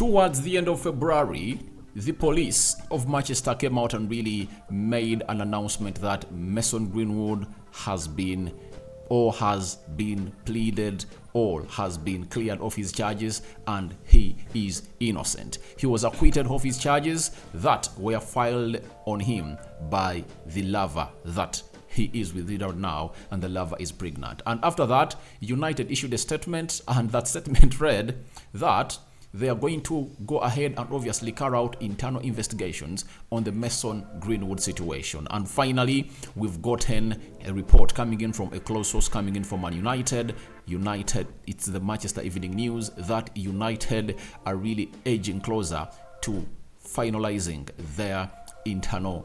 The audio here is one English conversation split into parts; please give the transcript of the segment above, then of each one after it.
Towards the end of February, the police of Manchester came out and really made an announcement that Mason Greenwood has been pleaded or has been cleared of his charges and he is innocent. He was acquitted of his charges that were filed on him by the lover that he is with it now, and the lover is pregnant. And after that, United issued a statement, and that statement read that they are going to go ahead and obviously carry out internal investigations on the Mason Greenwood situation. And finally, we've gotten a report coming in from a close source coming in from Man United. It's the Manchester Evening News that United are really edging closer to finalizing their internal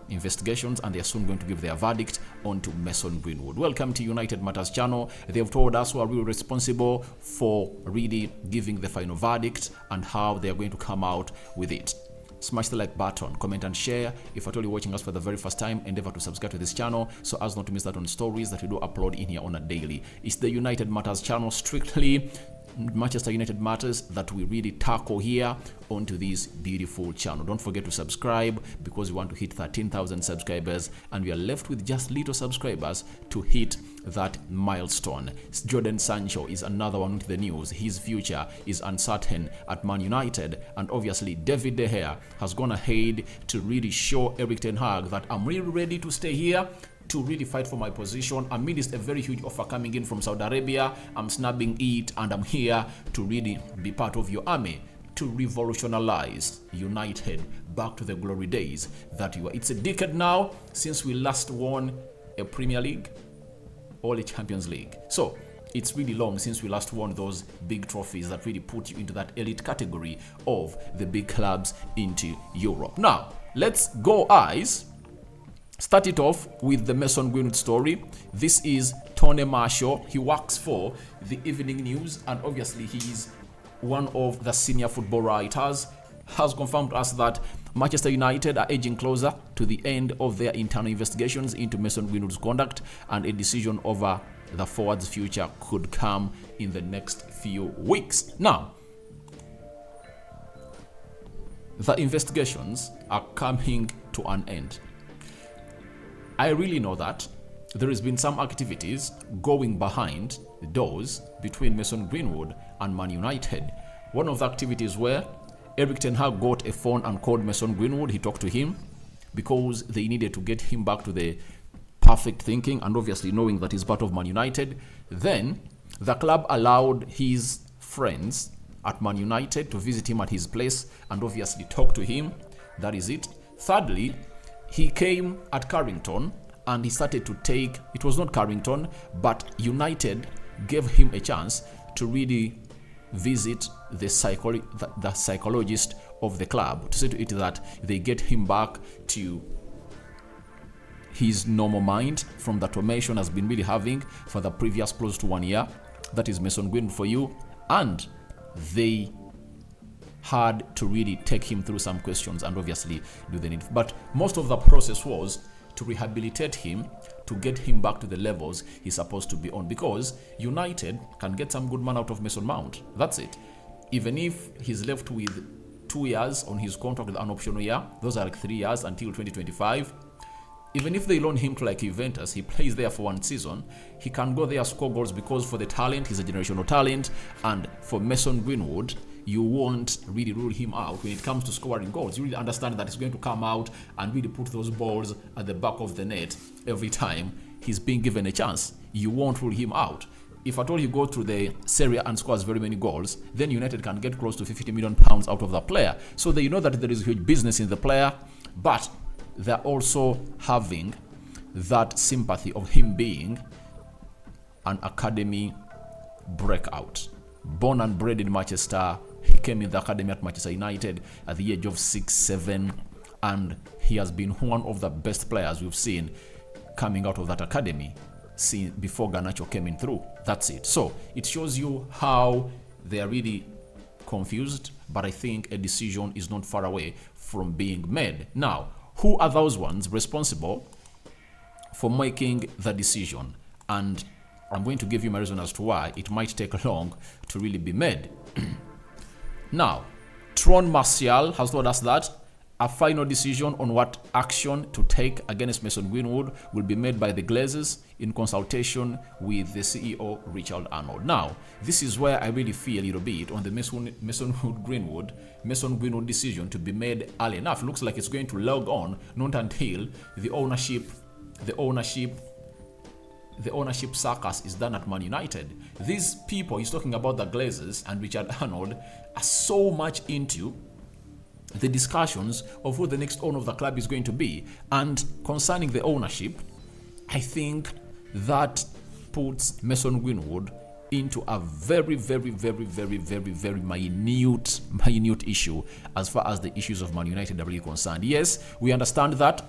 investigations, and they are soon going to give their verdict onto Mason Greenwood. Welcome to United Matters channel. They've told us who are really responsible for really giving the final verdict and how they are going to come out with it. Smash the like button, comment and share. If at all you're watching us for the very first time, endeavor to subscribe to this channel so as not to miss out on stories that we do upload in here on a daily. It's the United Matters channel, strictly Manchester United matters that we really tackle here onto this beautiful channel. Don't forget to subscribe because we want to hit 13,000 subscribers and we are left with just little subscribers to hit that milestone. Jordan Sancho is another one into the news. His future is uncertain at Man United, and obviously David De Gea has gone ahead to really show Erik ten Hag that I'm really ready to stay here to really fight for my position amidst a very huge offer coming in from Saudi Arabia. I'm snubbing it and I'm here to really be part of your army to revolutionize United back to the glory days that you were. It's a decade now since we last won a Premier League or a Champions League. So it's really long since we last won those big trophies that really put you into that elite category of the big clubs into Europe. Now, let's go eyes. Start it off with the Mason Greenwood story. This is Tony Marshall. He works for the Evening News, and obviously he is one of the senior football writers. Has confirmed to us that Manchester United are edging closer to the end of their internal investigations into Mason Greenwood's conduct, and a decision over the forward's future could come in the next few weeks. Now, the investigations are coming to an end. I really know that there has been some activities going behind the doors between Mason Greenwood and Man United. One of the activities where Erik ten Hag got a phone and called Mason Greenwood. He talked to him because they needed to get him back to the perfect thinking, and obviously knowing that he's part of Man United. Then the club allowed his friends at Man United to visit him at his place and obviously talk to him. That is it. Thirdly, he came at Carrington and he started to take, it was not Carrington, but United gave him a chance to really visit the psychologist of the club to say to it that they get him back to his normal mind from the traumation has been really having for the previous close to 1 year. That is Mason Greenwood for you. And they had to really take him through some questions and obviously do the need. But most of the process was to rehabilitate him, to get him back to the levels he's supposed to be on, because United can get some good man out of Mason Mount. That's it. Even if he's left with 2 years on his contract with an optional year, those are like 3 years until 2025. Even if they loan him to like Juventus, he plays there for 1 season, he can go there, score goals, because for the talent, he's a generational talent. And for Mason Greenwood, you won't really rule him out when it comes to scoring goals. You really understand that he's going to come out and really put those balls at the back of the net every time he's being given a chance. You won't rule him out. If at all he goes through the Serie A and scores very many goals, then United can get close to £50 million out of the player. So they know that there is huge business in the player, but they're also having that sympathy of him being an academy breakout. Born and bred in Manchester, he came in the academy at Manchester United at the age of 6-7, and he has been one of the best players we've seen coming out of that academy before Garnacho came in through. That's it. So it shows you how they are really confused, but I think a decision is not far away from being made. Now, who are those ones responsible for making the decision? And I'm going to give you my reason as to why it might take long to really be made. Now, Tron Martial has told us that a final decision on what action to take against Mason Greenwood will be made by the Glazers in consultation with the CEO Richard Arnold. Now, this is where I really feel a little bit on the Mason Greenwood decision to be made early enough. It looks like it's going to log on not until the ownership circus is done at Man United. These people he's talking about, the Glazers and Richard Arnold, are so much into the discussions of who the next owner of the club is going to be. And concerning the ownership, I think that puts Mason Greenwood into a very minute issue as far as the issues of Man United are really concerned. Yes, we understand that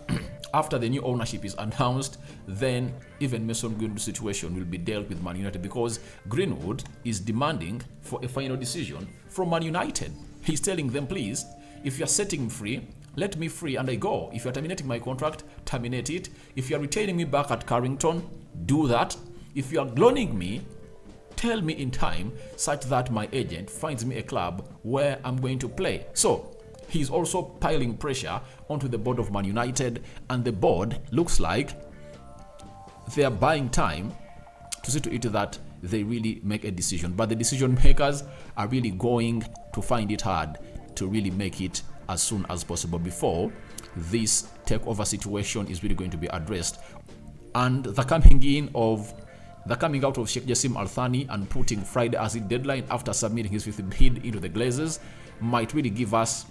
after the new ownership is announced, then even Mason Greenwood's situation will be dealt with Man United, because Greenwood is demanding for a final decision from Man United. He's telling them, please, if you're setting me free, let me free and I go. If you're terminating my contract, terminate it. If you're retaining me back at Carrington, do that. If you're loaning me, tell me in time such that my agent finds me a club where I'm going to play. So he's also piling pressure onto the board of Man United, and the board looks like they are buying time to see to it that they really make a decision. But the decision makers are really going to find it hard to really make it as soon as possible before this takeover situation is really going to be addressed. And the coming out of Sheikh Jassim Al Thani and putting Friday as the deadline after submitting his fifth bid into the Glazers might really give us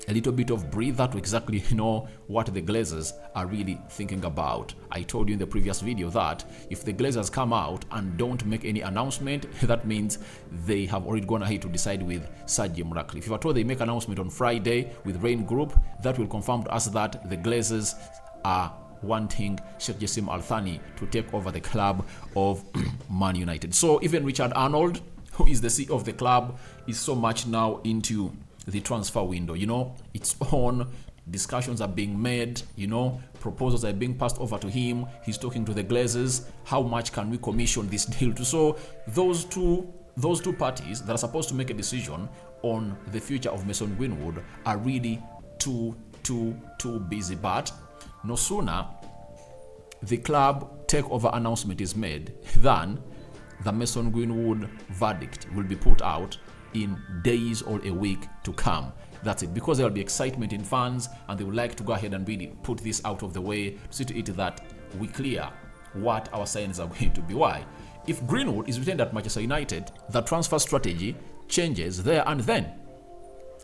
a little bit of breather to exactly know what the Glazers are really thinking about. I told you in the previous video that if the Glazers come out and don't make any announcement, that means they have already gone ahead to decide with Sir Jim Ratcliffe. If at all they make announcement on Friday with Rain Group, that will confirm to us that the Glazers are wanting Sheikh Jassim Al Thani to take over the club of Man United. So even Richard Arnold, who is the CEO of the club, is so much now into the transfer window. You know, it's on. Discussions are being made, you know, proposals are being passed over to him. He's talking to the Glazers. How much can we commission this deal to? So those two parties that are supposed to make a decision on the future of Mason Greenwood are really too busy. But no sooner the club takeover announcement is made than the Mason Greenwood verdict will be put out in days or a week to come. That's it, because there will be excitement in fans and they would like to go ahead and really put this out of the way to see to it that we clear what our signs are going to be. Why? If Greenwood is retained at Manchester United, the transfer strategy changes there and then.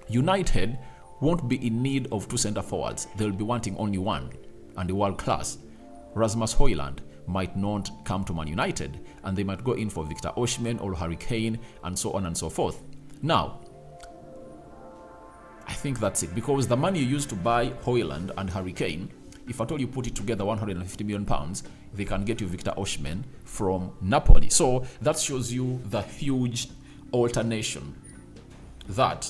United won't be in need of two centre forwards. They'll be wanting only one, and the world class. Rasmus Højlund might not come to Man United, and they might go in for Victor Osimhen or Harry Kane and so on and so forth. Now, I think that's it, because the money you used to buy Højlund and Harry Kane, if at all you put it together, £150 million, they can get you Victor Osimhen from Napoli. So that shows you the huge alternation that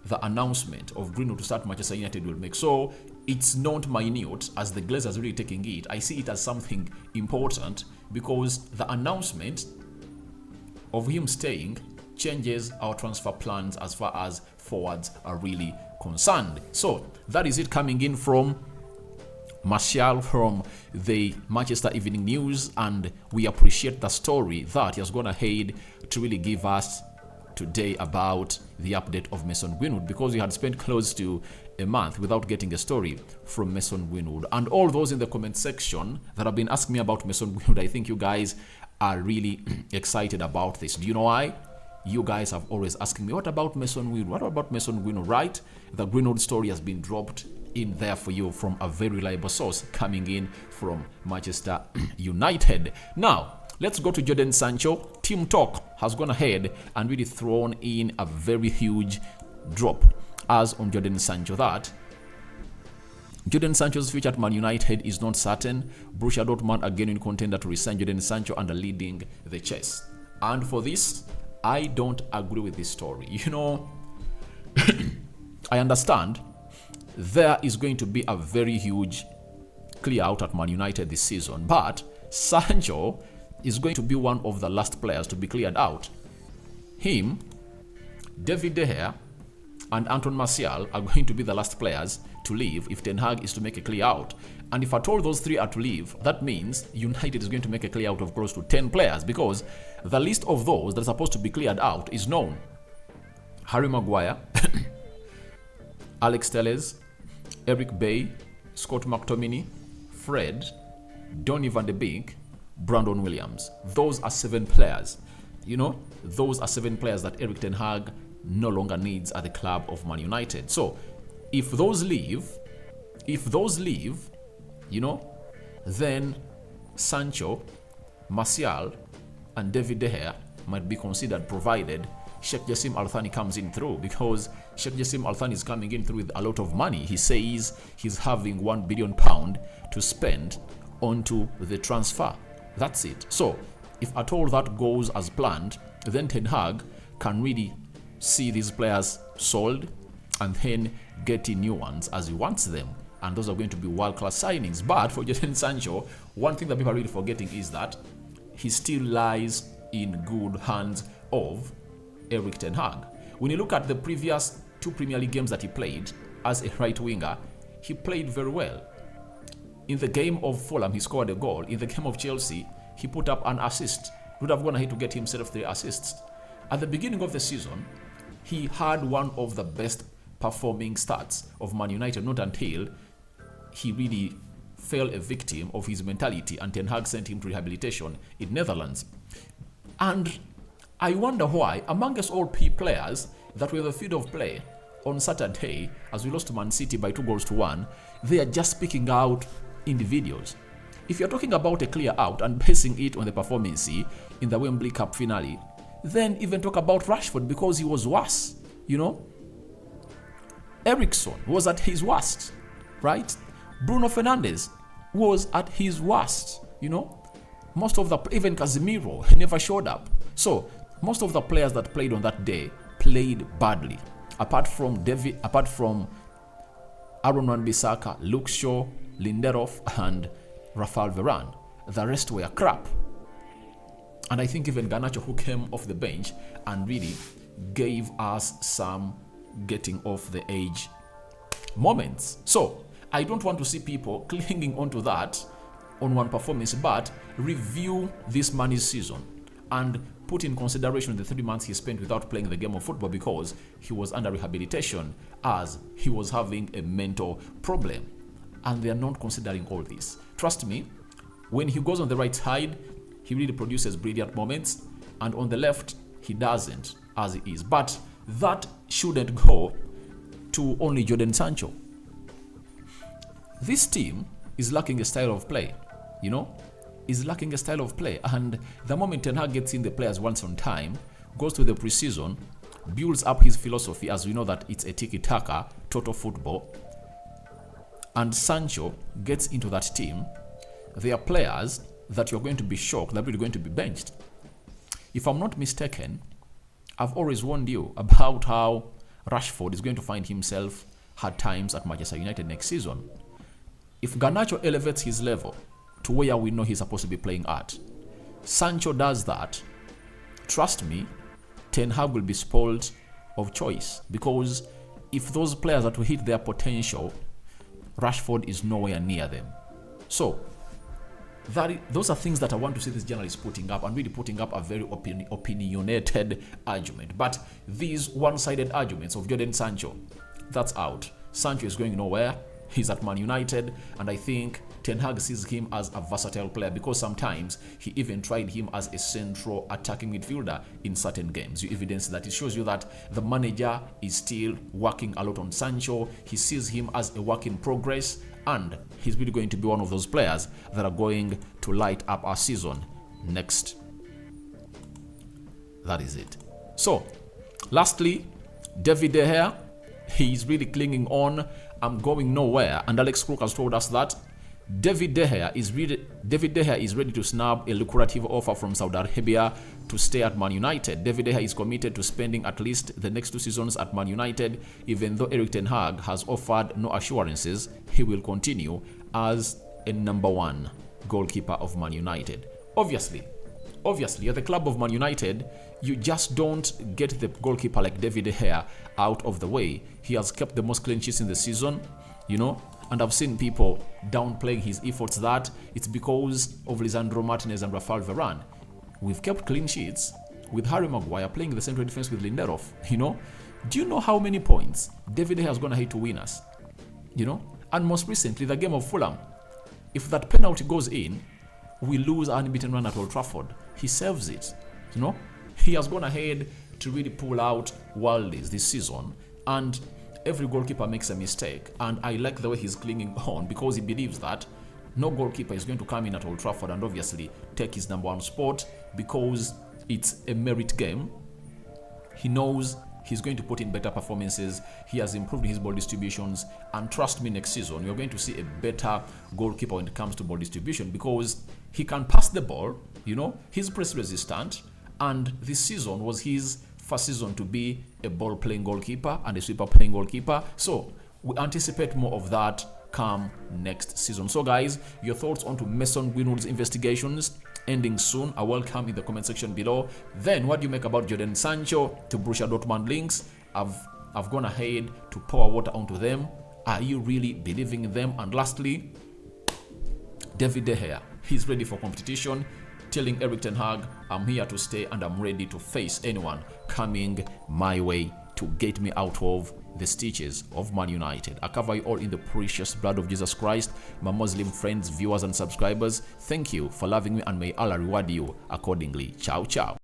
the announcement of Greenwood to start Manchester United will make. So it's not minute as the Glazers are really taking it. I see it as something important, because the announcement of him staying changes our transfer plans as far as forwards are really concerned. So that is it coming in from Martial from the Manchester Evening News, and we appreciate the story that he has gone ahead to really give us today about the update of Mason Greenwood, because we had spent close to a month without getting a story from Mason Greenwood. And all those in the comment section that have been asking me about Mason Greenwood, I think you guys are really excited about this. Do you know why? You guys have always asking me, what about Mason Greenwood? What about Mason Greenwood, right? The Greenwood story has been dropped in there for you from a very reliable source coming in from Manchester United. Now, let's go to Jadon Sancho. Team Talk has gone ahead and really thrown in a very huge drop as on Jadon Sancho that Jadon Sancho's future at Man United is not certain. Borussia Dortmund are genuine contender to resign Jadon Sancho and are leading the chase. And for this, I don't agree with this story. You know, I understand there is going to be a very huge clear out at Man United this season, but Sancho is going to be one of the last players to be cleared out. Him, David De Gea, and Anton Martial are going to be the last players to leave if Ten Hag is to make a clear out. And if at all those three are to leave, that means United is going to make a clear out of close to 10 players, because the list of those that are supposed to be cleared out is known. Harry Maguire, Alex Telles, Eric Bay, Scott McTominay, Fred, Donny van de Beek, Brandon Williams. Those are 7 players. Those are 7 players that Erik Ten Hag no longer needs at the club of Man United. So if those leave, then Sancho, Martial, and David De Gea might be considered, provided Sheikh Jassim Al Thani comes in through, because Sheikh Jassim Al Thani is coming in through with a lot of money. He says he's having £1 billion to spend onto the transfer. That's it. So if at all that goes as planned, then Ten Hag can really see these players sold and then getting new ones as he wants them. And those are going to be world-class signings. But for Jadon Sancho, one thing that people are really forgetting is that he still lies in good hands of Erik Ten Hag. When you look at the previous 2 Premier League games that he played as a right winger, he played very well. In the game of Fulham, he scored a goal. In the game of Chelsea, he put up an assist. Would have gone ahead to get himself 3 assists. At the beginning of the season, he had one of the best performing stats of Man United, not until he really fell a victim of his mentality and Ten Hag sent him to rehabilitation in Netherlands. And I wonder why, amongst all players that were the field of play on Saturday, as we lost to Man City by 2-1, they are just picking out individuals. If you're talking about a clear out and basing it on the performance in the Wembley Cup finale, then even talk about Rashford, because he was worse. Eriksen was at his worst, right? Bruno Fernandes was at his worst. Most of even Casemiro never showed up. So most of the players that played on that day played badly. Apart from Aaron Wan-Bissaka, Luke Shaw, Lindelof, and Rafael Varane, the rest were crap. And I think even Garnacho, who came off the bench and really gave us some getting off the edge moments. So I don't want to see people clinging onto that on one performance, but review this man's season and put in consideration the 3 months he spent without playing the game of football because he was under rehabilitation, as he was having a mental problem. And they are not considering all this. Trust me, when he goes on the right side, he really produces brilliant moments, and on the left, he doesn't, as he is. But that shouldn't go to only Jadon Sancho. This team is lacking a style of play, is lacking a style of play. And the moment Ten Hag gets in the players once on time, goes to the preseason, builds up his philosophy, as we know that it's a tiki-taka, total football, and Sancho gets into that team, they are players that you're going to be shocked that we're going to be benched. If I'm not mistaken, I've always warned you about how Rashford is going to find himself hard times at Manchester United next season. If Garnacho elevates his level to where we know he's supposed to be playing at, Sancho does that, trust me, Ten Hag will be spoiled of choice, because if those players that will hit their potential, Rashford is nowhere near them. So those are things that I want to see this journalist putting up, and really putting up a very opinionated argument. But these one-sided arguments of Jadon Sancho, that's out. Sancho is going nowhere. He's at Man United, and I think Ten Hag sees him as a versatile player, because sometimes he even tried him as a central attacking midfielder in certain games. You evidence that. It shows you that the manager is still working a lot on Sancho. He sees him as a work in progress, and he's really going to be one of those players that are going to light up our season next. That is it. So, lastly, David De Gea, he's really clinging on. I'm going nowhere, and Alex Crook has told us that David De Gea is ready to snub a lucrative offer from Saudi Arabia to stay at Man United. David De Gea is committed to spending at least the next 2 seasons at Man United, even though Erik Ten Hag has offered no assurances he will continue as a number 1 goalkeeper of Man United. Obviously, Obviously, at the club of Man United, you just don't get the goalkeeper like David De Gea out of the way. He has kept the most clean sheets in the season, and I've seen people downplaying his efforts that it's because of Lisandro Martinez and Rafael Varane. We've kept clean sheets with Harry Maguire playing the central defense with Lindelof, Do you know how many points David De Gea has gone ahead to win us? And most recently, the game of Fulham. If that penalty goes in, we lose our unbeaten run at Old Trafford. He saves it, He has gone ahead to really pull out worldies this season, and every goalkeeper makes a mistake, and I like the way he's clinging on because he believes that no goalkeeper is going to come in at Old Trafford and obviously take his number one spot because it's a merit game. He knows he's going to put in better performances. He has improved his ball distributions, and trust me, next season you're going to see a better goalkeeper when it comes to ball distribution because he can pass the ball, he's press resistant, and this season was his first season to be a ball playing goalkeeper and a sweeper playing goalkeeper. So we anticipate more of that come next season. So guys, your thoughts onto Mason Greenwood's investigations ending soon are welcome in the comment section below. Then what do you make about Jadon Sancho to Borussia Dortmund links? I've gone ahead to pour water onto them. Are you really believing in them? And lastly, David De Gea, he's ready for competition, telling Erik ten Hag, I'm here to stay and I'm ready to face anyone coming my way to get me out of the stitches of Man United. I cover you all in the precious blood of Jesus Christ. My Muslim friends, viewers and subscribers, thank you for loving me, and may Allah reward you accordingly. Ciao, ciao.